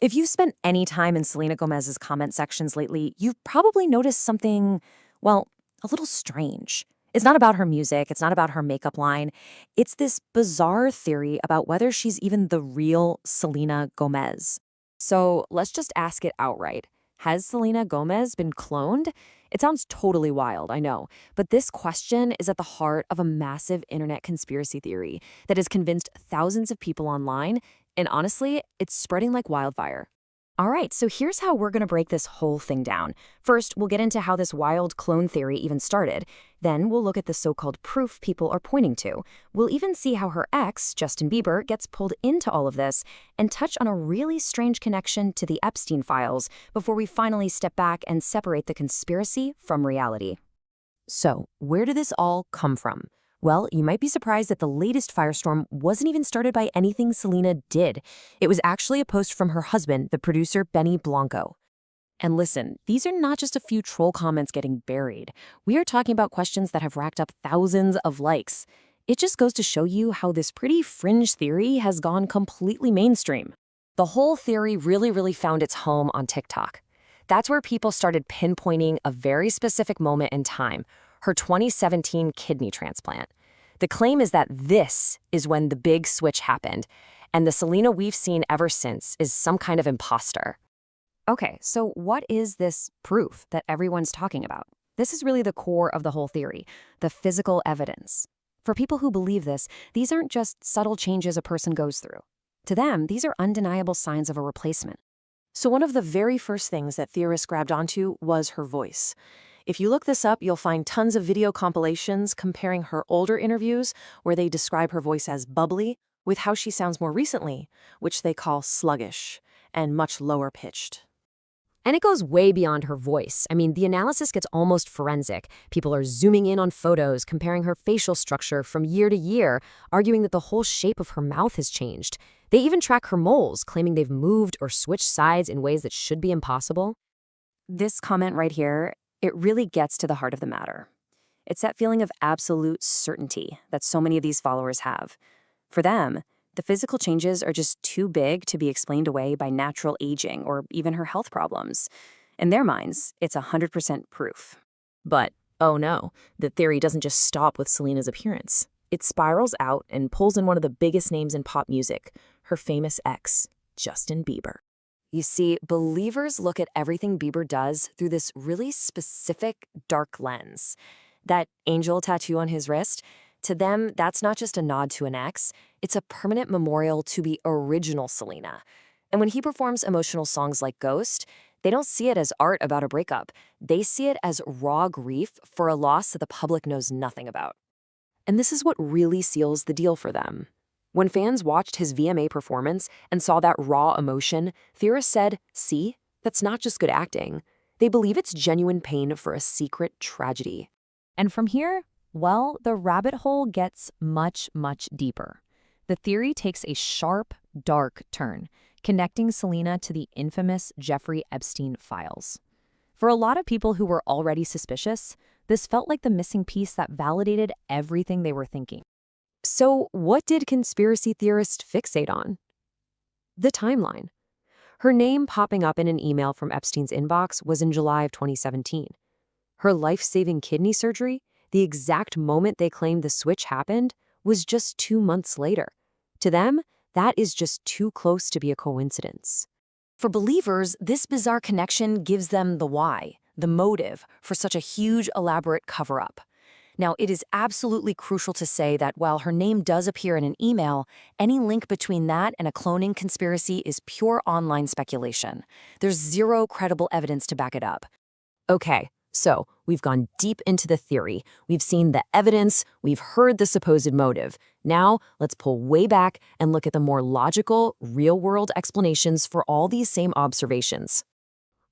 If you've spent any time in Selena Gomez's comment sections lately, you've probably noticed something, well, a little strange. It's not about her music, it's not about her makeup line. It's this bizarre theory about whether she's even the real Selena Gomez. So let's just ask it outright. Has Selena Gomez been cloned? It sounds totally wild, I know, but this question is at the heart of a massive internet conspiracy theory that has convinced thousands of people online, and honestly, it's spreading like wildfire. All right, so here's how we're going to break this whole thing down. First, we'll get into how this wild clone theory even started. Then we'll look at the so-called proof people are pointing to. We'll even see how her ex, Justin Bieber, gets pulled into all of this and touch on a really strange connection to the Epstein files before we finally step back and separate the conspiracy from reality. So, where did this all come from? Well, you might be surprised that the latest firestorm wasn't even started by anything Selena did. It was actually a post from her husband, the producer Benny Blanco. And listen, these are not just a few troll comments getting buried. We are talking about questions that have racked up thousands of likes. It just goes to show you how this pretty fringe theory has gone completely mainstream. The whole theory really found its home on TikTok. That's where people started pinpointing a very specific moment in time, her 2017 kidney transplant. The claim is that this is when the big switch happened, and the Selena we've seen ever since is some kind of imposter. Okay, so what is this proof that everyone's talking about? This is really the core of the whole theory, the physical evidence. For people who believe this, these aren't just subtle changes a person goes through. To them, these are undeniable signs of a replacement. So one of the very first things that theorists grabbed onto was her voice. If you look this up, you'll find tons of video compilations comparing her older interviews, where they describe her voice as bubbly, with how she sounds more recently, which they call sluggish and much lower pitched. And it goes way beyond her voice. I mean, the analysis gets almost forensic. People are zooming in on photos, comparing her facial structure from year to year, arguing that the whole shape of her mouth has changed. They even track her moles, claiming they've moved or switched sides in ways that should be impossible. This comment right here, it really gets to the heart of the matter. It's that feeling of absolute certainty that so many of these followers have. For them, the physical changes are just too big to be explained away by natural aging or even her health problems. In their minds, it's 100% proof. But, oh no, the theory doesn't just stop with Selena's appearance. It spirals out and pulls in one of the biggest names in pop music, her famous ex, Justin Bieber. You see, believers look at everything Bieber does through this really specific, dark lens. That angel tattoo on his wrist, to them, that's not just a nod to an ex, it's a permanent memorial to the original Selena. And when he performs emotional songs like Ghost, they don't see it as art about a breakup. They see it as raw grief for a loss that the public knows nothing about. And this is what really seals the deal for them. When fans watched his VMA performance and saw that raw emotion, theorists said, see, that's not just good acting. They believe it's genuine pain for a secret tragedy. And from here, well, the rabbit hole gets much deeper. The theory takes a sharp, dark turn, connecting Selena to the infamous Jeffrey Epstein files. For a lot of people who were already suspicious, this felt like the missing piece that validated everything they were thinking. So what did conspiracy theorists fixate on? The timeline. Her name popping up in an email from Epstein's inbox was in July of 2017. Her life-saving kidney surgery, the exact moment they claimed the switch happened, was just 2 months later. To them, that is just too close to be a coincidence. For believers, this bizarre connection gives them the why, the motive, for such a huge, elaborate cover-up. Now, it is absolutely crucial to say that while her name does appear in an email, any link between that and a cloning conspiracy is pure online speculation. There's zero credible evidence to back it up. Okay, so we've gone deep into the theory. We've seen the evidence. We've heard the supposed motive. Now, let's pull way back and look at the more logical, real-world explanations for all these same observations.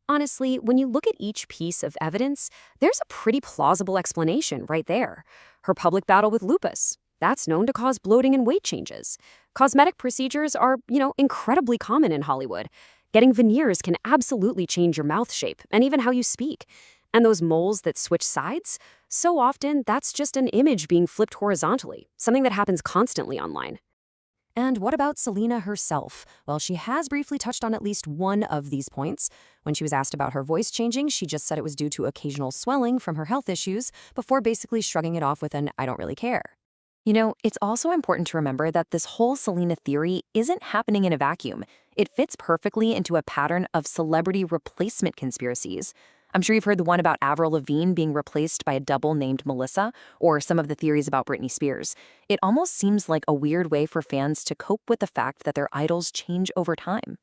Honestly, when you look at each piece of evidence, there's a pretty plausible explanation right there. Her public battle with lupus. That's known to cause bloating and weight changes. Cosmetic procedures are, incredibly common in Hollywood. Getting veneers can absolutely change your mouth shape and even how you speak. And those moles that switch sides? So often, that's just an image being flipped horizontally, something that happens constantly online. And what about Selena herself? Well, she has briefly touched on at least one of these points. When she was asked about her voice changing, she just said it was due to occasional swelling from her health issues, before basically shrugging it off with an "I don't really care." It's also important to remember that this whole Selena theory isn't happening in a vacuum. It fits perfectly into a pattern of celebrity replacement conspiracies. I'm sure you've heard the one about Avril Lavigne being replaced by a double named Melissa, or some of the theories about Britney Spears. It almost seems like a weird way for fans to cope with the fact that their idols change over time.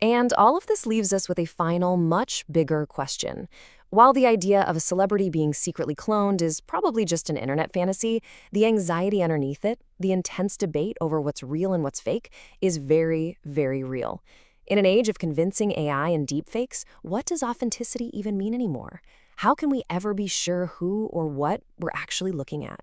And all of this leaves us with a final, much bigger question. While the idea of a celebrity being secretly cloned is probably just an internet fantasy, the anxiety underneath it, the intense debate over what's real and what's fake, is very, very real. In an age of convincing AI and deepfakes, what does authenticity even mean anymore? How can we ever be sure who or what we're actually looking at?